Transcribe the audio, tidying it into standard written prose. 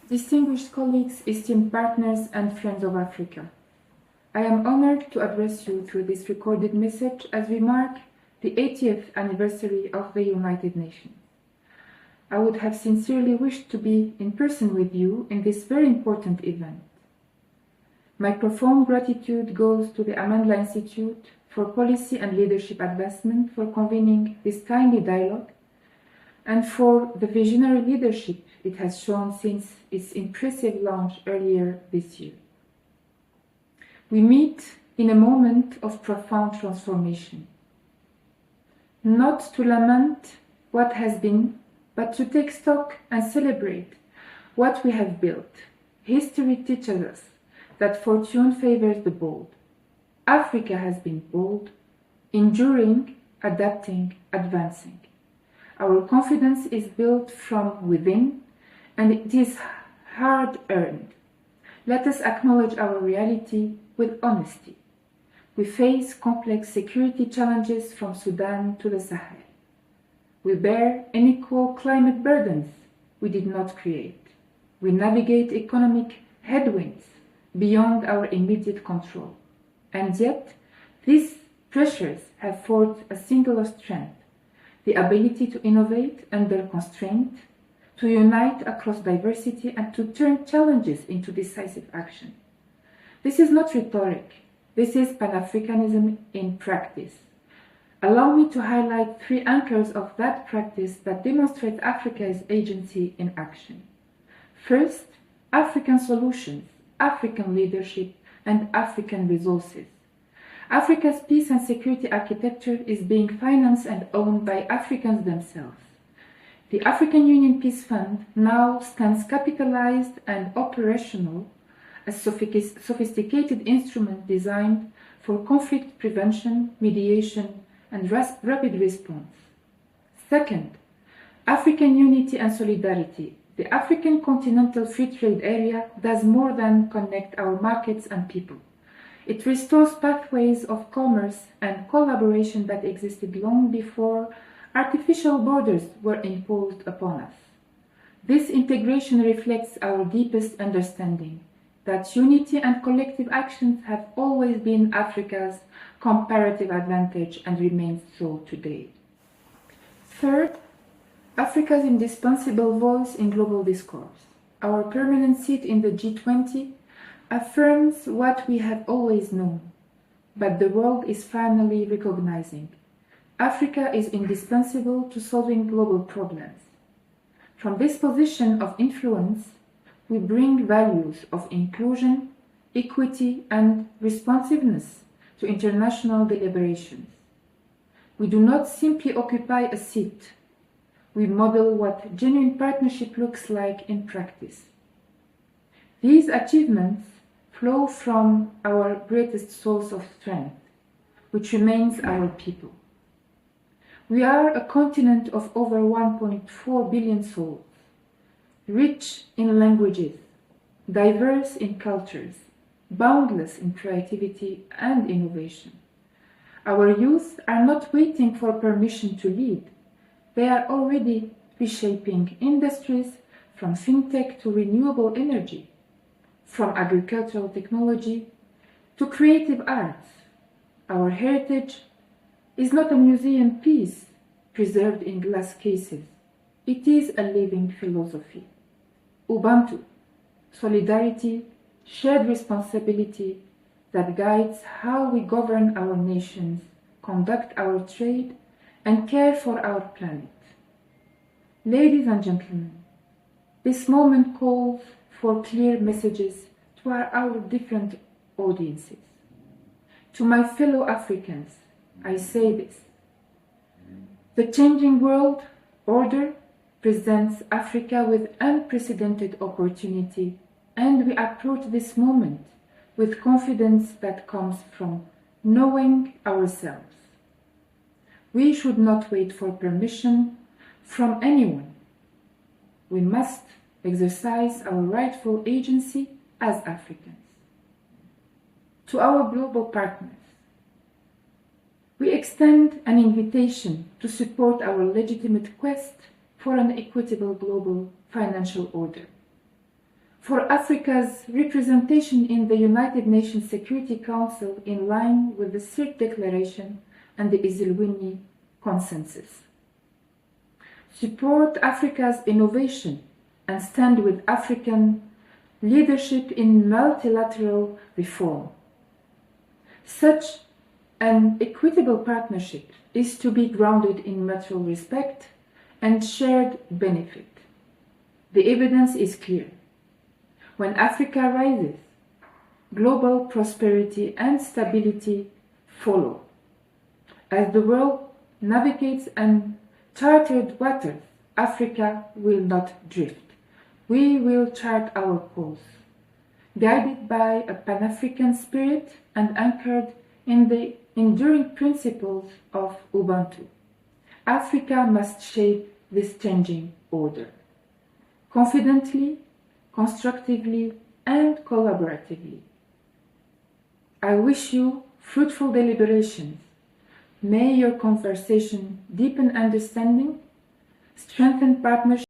Distinguished colleagues, esteemed partners, and friends of Africa, I am honored to address you through this recorded message as we mark the 80th anniversary of the United Nations. I would have sincerely wished to be in person with you in this very important event. My profound gratitude goes to the Amandla Institute for Policy and Leadership Advancement for convening this timely dialogue and for the visionary leadership it has shown since its impressive launch earlier this year. We meet in a moment of profound transformation, not to lament what has been, but to take stock and celebrate what we have built. History teaches us that fortune favors the bold. Africa has been bold, enduring, adapting, advancing. Our confidence is built from within, and it is hard-earned. Let us acknowledge our reality with honesty. We face complex security challenges from Sudan to the Sahel. We bear unequal climate burdens we did not create. We navigate economic headwinds beyond our immediate control. And yet, these pressures have forged a singular strength: the ability to innovate under constraint, to unite across diversity, and to turn challenges into decisive action. This is not rhetoric. This is Pan-Africanism in practice. Allow me to highlight three anchors of that practice that demonstrate Africa's agency in action. First, African solutions, African leadership, and African resources. Africa's peace and security architecture is being financed and owned by Africans themselves. The African Union Peace Fund now stands capitalized and operational, a sophisticated instrument designed for conflict prevention, mediation, and rapid response. Second, African unity and solidarity. The African Continental Free Trade Area does more than connect our markets and people. It restores pathways of commerce and collaboration that existed long before artificial borders were imposed upon us. This integration reflects our deepest understanding that unity and collective actions have always been Africa's comparative advantage and remains so today. Third, Africa's indispensable voice in global discourse. Our permanent seat in the G20 affirms what we have always known, but the world is finally recognizing. Africa is indispensable to solving global problems. From this position of influence, we bring values of inclusion, equity, and responsiveness to international deliberations. We do not simply occupy a seat. We model what genuine partnership looks like in practice. These achievements flow from our greatest source of strength, which remains our people. We are a continent of over 1.4 billion souls, rich in languages, diverse in cultures, boundless in creativity and innovation. Our youth are not waiting for permission to lead. They are already reshaping industries from fintech to renewable energy, from agricultural technology to creative arts. Our heritage is not a museum piece preserved in glass cases. It is a living philosophy. Ubuntu, solidarity, shared responsibility that guides how we govern our nations, conduct our trade, and care for our planet. Ladies and gentlemen, this moment calls for clear messages to our different audiences. To my fellow Africans, I say this: the changing world order presents Africa with unprecedented opportunity, and we approach this moment with confidence that comes from knowing ourselves. We should not wait for permission from anyone. We must exercise our rightful agency as Africans. To our global partners, we extend an invitation to support our legitimate quest for an equitable global financial order. for Africa's representation in the United Nations Security Council in line with the Third Declaration and the Isilwini Consensus. Support Africa's innovation and stand with African leadership in multilateral reform. Such an equitable partnership is to be grounded in mutual respect and shared benefit. The evidence is clear. When Africa rises, global prosperity and stability follow. As the world navigates uncharted waters, Africa will not drift. We will chart our course, guided by a Pan-African spirit and anchored in the enduring principles of Ubuntu. Africa must shape this changing order, confidently, constructively, and collaboratively. I wish you fruitful deliberations. May your conversation deepen understanding, strengthen partnership,